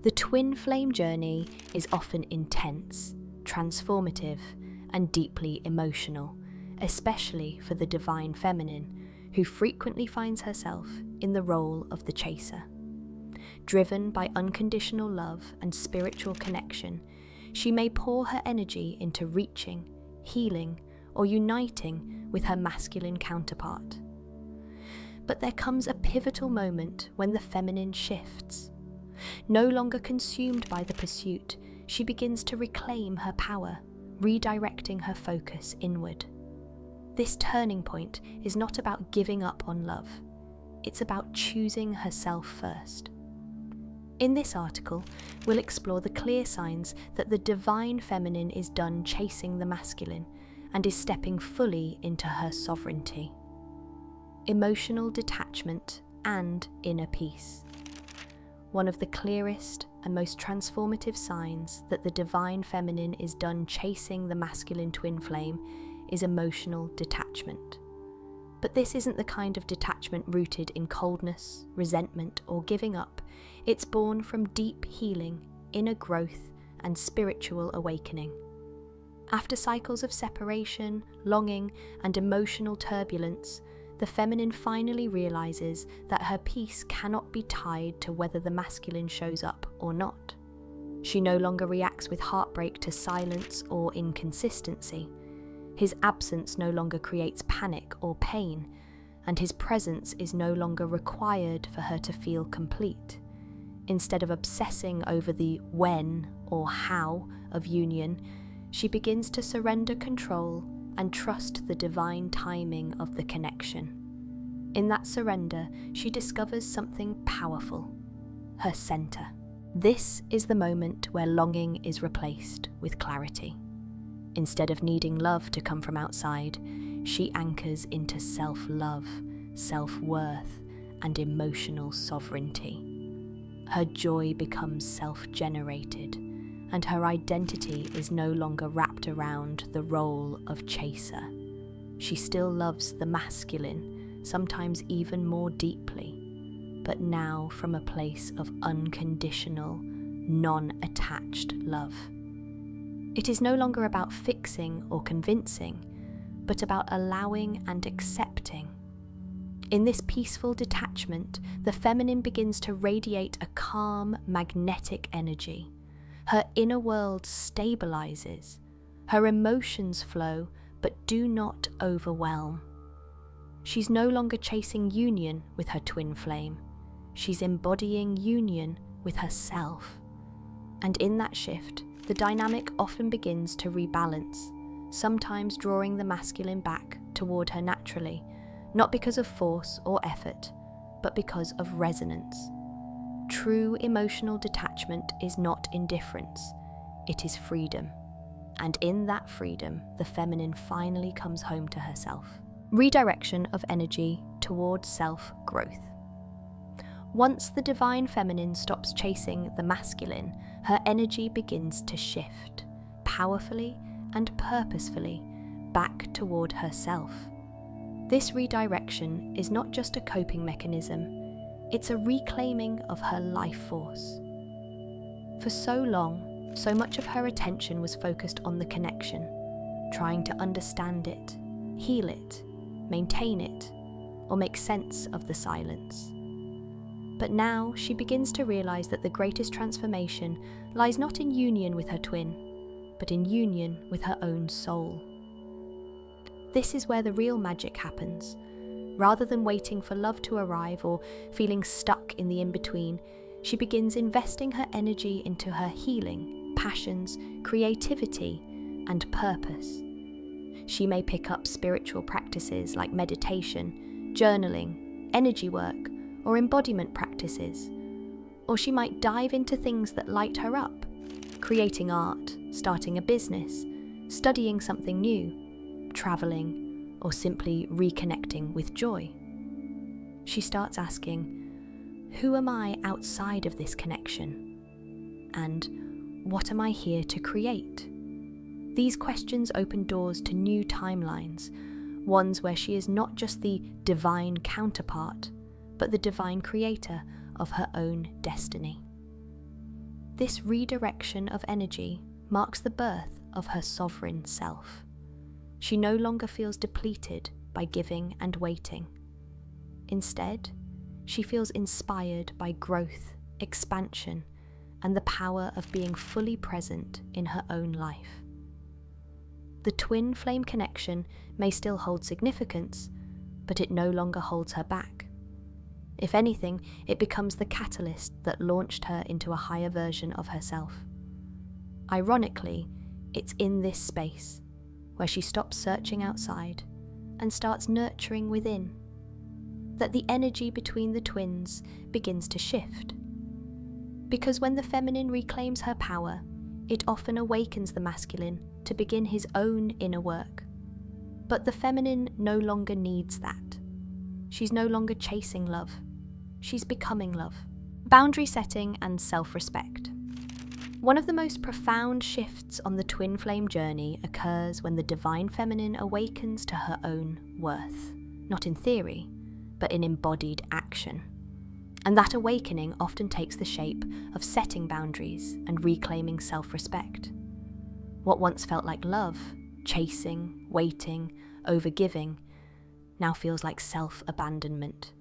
The twin flame journey is often intense, transformative, and deeply emotional, especially for the divine feminine, who frequently finds herself in the role of the chaser. Driven by unconditional love and spiritual connection, she may pour her energy into reaching, healing, or uniting with her masculine counterpart. But there comes a pivotal moment when the feminine shifts. No longer consumed by the pursuit, she begins to reclaim her power, redirecting her focus inward. This turning point is not about giving up on love. It's about choosing herself first. In this article, we'll explore the clear signs that the divine feminine is done chasing the masculine and is stepping fully into her sovereignty. Emotional detachment and inner peace. One of the clearest and most transformative signs that the divine feminine is done chasing the masculine twin flame is emotional detachment. But this isn't the kind of detachment rooted in coldness, resentment, or giving up. It's born from deep healing, inner growth, and spiritual awakening. After cycles of separation, longing, and emotional turbulence, the feminine finally realizes that her peace cannot be tied to whether the masculine shows up or not. She no longer reacts with heartbreak to silence or inconsistency. His absence no longer creates panic or pain, and his presence is no longer required for her to feel complete. Instead of obsessing over the when or how of union, she begins to surrender control and trust the divine timing of the connection. In that surrender, she discovers something powerful: her center. This is the moment where longing is replaced with clarity. Instead of needing love to come from outside, she anchors into self-love, self-worth, and emotional sovereignty. Her joy becomes self-generated, and her identity is no longer wrapped around the role of chaser. She still loves the masculine, sometimes even more deeply, but now from a place of unconditional, non-attached love. It is no longer about fixing or convincing, but about allowing and accepting. In this peaceful detachment, the feminine begins to radiate a calm, magnetic energy. Her inner world stabilizes. Her emotions flow, but do not overwhelm. She's no longer chasing union with her twin flame. She's embodying union with herself. And in that shift, the dynamic often begins to rebalance, sometimes drawing the masculine back toward her naturally, not because of force or effort, but because of resonance. True emotional detachment is not indifference, it is freedom. And in that freedom, the feminine finally comes home to herself. Redirection of energy towards self-growth. Once the divine feminine stops chasing the masculine, her energy begins to shift, powerfully and purposefully, back toward herself. This redirection is not just a coping mechanism, it's a reclaiming of her life force. For so long, so much of her attention was focused on the connection, trying to understand it, heal it, maintain it, or make sense of the silence. But now she begins to realize that the greatest transformation lies not in union with her twin, but in union with her own soul. This is where the real magic happens. Rather than waiting for love to arrive or feeling stuck in the in-between, she begins investing her energy into her healing, passions, creativity, and purpose. She may pick up spiritual practices like meditation, journaling, energy work, or embodiment practices. Or she might dive into things that light her up, creating art, starting a business, studying something new, traveling, or simply reconnecting with joy. She starts asking, who am I outside of this connection? And what am I here to create? These questions open doors to new timelines, ones where she is not just the divine counterpart, but the divine creator of her own destiny. This redirection of energy marks the birth of her sovereign self. She no longer feels depleted by giving and waiting. Instead, she feels inspired by growth, expansion, and the power of being fully present in her own life. The twin flame connection may still hold significance, but it no longer holds her back. If anything, it becomes the catalyst that launched her into a higher version of herself. Ironically, it's in this space where she stops searching outside and starts nurturing within, that the energy between the twins begins to shift. Because when the feminine reclaims her power, it often awakens the masculine to begin his own inner work. But the feminine no longer needs that. She's no longer chasing love. She's becoming love. Boundary setting and self-respect. One of the most profound shifts on the twin flame journey occurs when the divine feminine awakens to her own worth, not in theory, but in embodied action. And that awakening often takes the shape of setting boundaries and reclaiming self-respect. What once felt like love, chasing, waiting, overgiving, now feels like self-abandonment,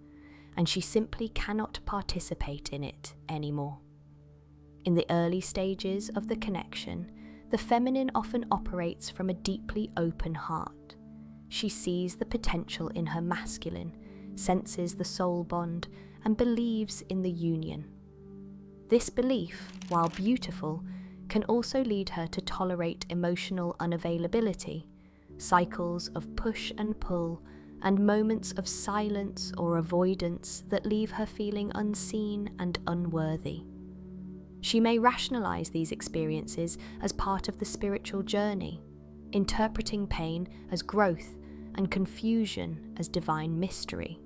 and she simply cannot participate in it anymore. In the early stages of the connection, the feminine often operates from a deeply open heart. She sees the potential in her masculine, senses the soul bond, and believes in the union. This belief, while beautiful, can also lead her to tolerate emotional unavailability, cycles of push and pull, and moments of silence or avoidance that leave her feeling unseen and unworthy. She may rationalize these experiences as part of the spiritual journey, interpreting pain as growth and confusion as divine mystery.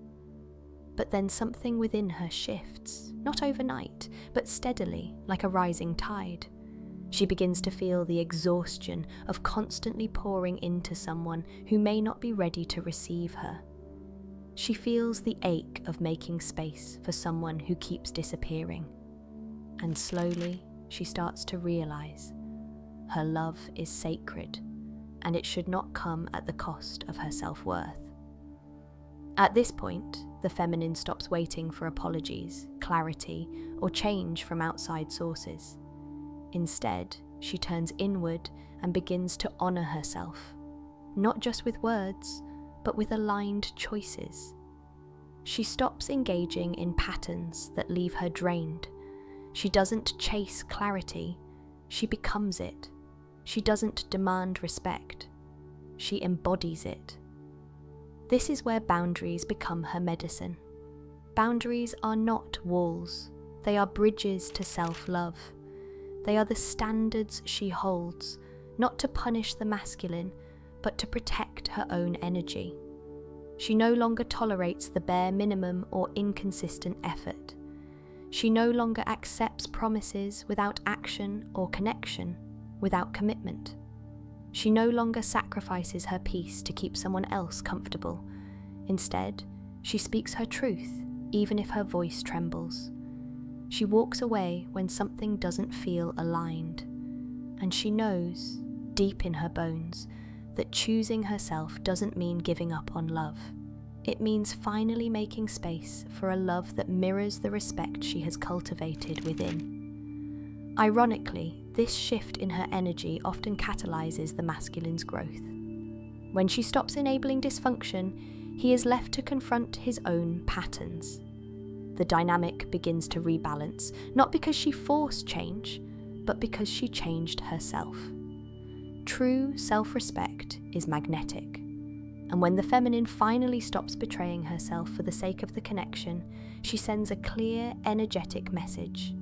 But then something within her shifts, not overnight, but steadily, like a rising tide. She begins to feel the exhaustion of constantly pouring into someone who may not be ready to receive her. She feels the ache of making space for someone who keeps disappearing. And slowly, she starts to realize her love is sacred, and it should not come at the cost of her self-worth. At this point, the feminine stops waiting for apologies, clarity, or change from outside sources. Instead, she turns inward and begins to honor herself, not just with words, but with aligned choices. She stops engaging in patterns that leave her drained. She doesn't chase clarity, she becomes it. She doesn't demand respect, she embodies it. This is where boundaries become her medicine. Boundaries are not walls, they are bridges to self-love. They are the standards she holds, not to punish the masculine, but to protect her own energy. She no longer tolerates the bare minimum or inconsistent effort. She no longer accepts promises without action or connection without commitment. She no longer sacrifices her peace to keep someone else comfortable. Instead, she speaks her truth, even if her voice trembles. She walks away when something doesn't feel aligned, and she knows, deep in her bones, that choosing herself doesn't mean giving up on love. It means finally making space for a love that mirrors the respect she has cultivated within. Ironically, this shift in her energy often catalyzes the masculine's growth. When she stops enabling dysfunction, he is left to confront his own patterns. The dynamic begins to rebalance, not because she forced change, but because she changed herself. True self-respect is magnetic, and when the feminine finally stops betraying herself for the sake of the connection, she sends a clear, energetic message.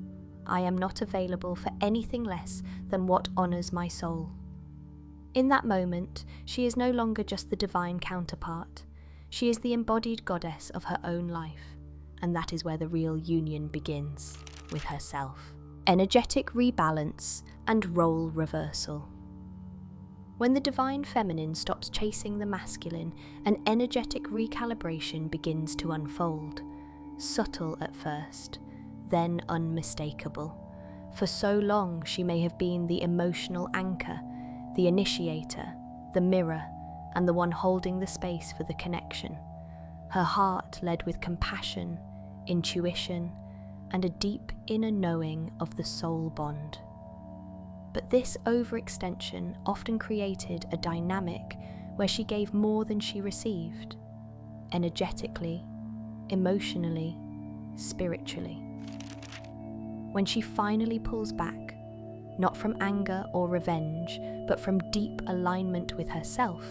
I am not available for anything less than what honors my soul. In that moment, she is no longer just the divine counterpart. She is the embodied goddess of her own life, and that is where the real union begins, with herself. Energetic rebalance and role reversal. When the divine feminine stops chasing the masculine, an energetic recalibration begins to unfold, subtle at first, then unmistakable. For so long, she may have been the emotional anchor, the initiator, the mirror, and the one holding the space for the connection. Her heart led with compassion, intuition, and a deep inner knowing of the soul bond. But this overextension often created a dynamic where she gave more than she received, energetically, emotionally, spiritually. When she finally pulls back, not from anger or revenge, but from deep alignment with herself,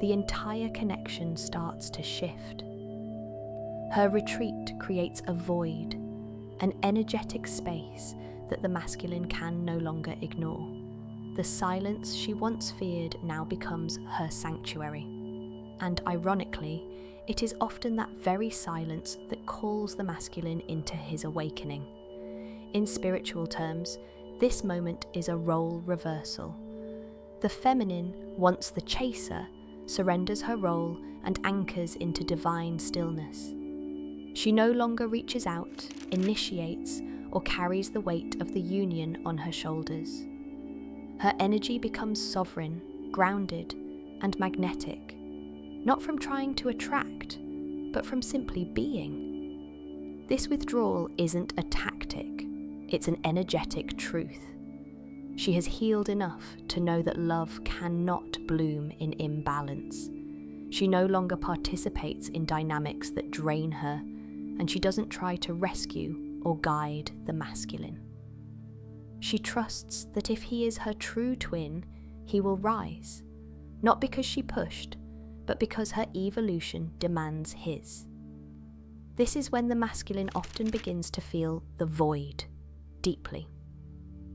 the entire connection starts to shift. Her retreat creates a void, an energetic space that the masculine can no longer ignore. The silence she once feared now becomes her sanctuary. And ironically, it is often that very silence that calls the masculine into his awakening. In spiritual terms, this moment is a role reversal. The feminine, once the chaser, surrenders her role and anchors into divine stillness. She no longer reaches out, initiates, or carries the weight of the union on her shoulders. Her energy becomes sovereign, grounded, and magnetic, not from trying to attract, but from simply being. This withdrawal isn't a tactic, it's an energetic truth. She has healed enough to know that love cannot bloom in imbalance. She no longer participates in dynamics that drain her, and she doesn't try to rescue or guide the masculine. She trusts that if he is her true twin, he will rise, not because she pushed, but because her evolution demands his. This is when the masculine often begins to feel the void deeply.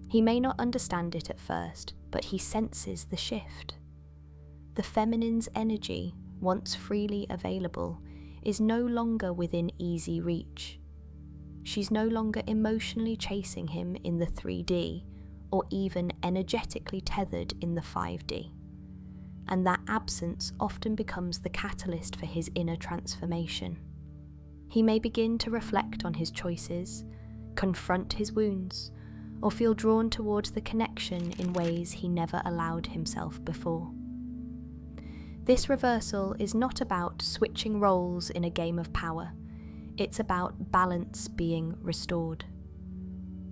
He may not understand it at first, but he senses the shift. The feminine's energy, once freely available, is no longer within easy reach. She's no longer emotionally chasing him in the 3D, or even energetically tethered in the 5D. And that absence often becomes the catalyst for his inner transformation. He may begin to reflect on his choices, confront his wounds, or feel drawn towards the connection in ways he never allowed himself before. This reversal is not about switching roles in a game of power. It's about balance being restored.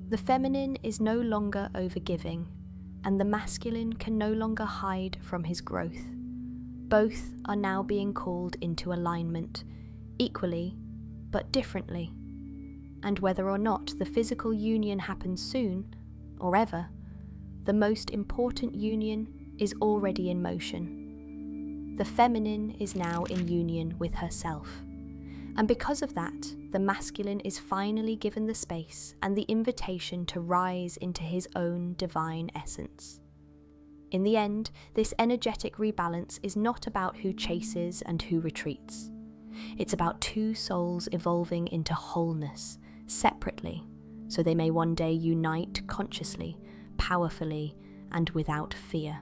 The feminine is no longer overgiving, and the masculine can no longer hide from his growth. Both are now being called into alignment, equally, but differently. And whether or not the physical union happens soon, or ever, the most important union is already in motion. The feminine is now in union with herself. And because of that, the masculine is finally given the space and the invitation to rise into his own divine essence. In the end, this energetic rebalance is not about who chases and who retreats. It's about two souls evolving into wholeness, separately, so they may one day unite consciously, powerfully, and without fear.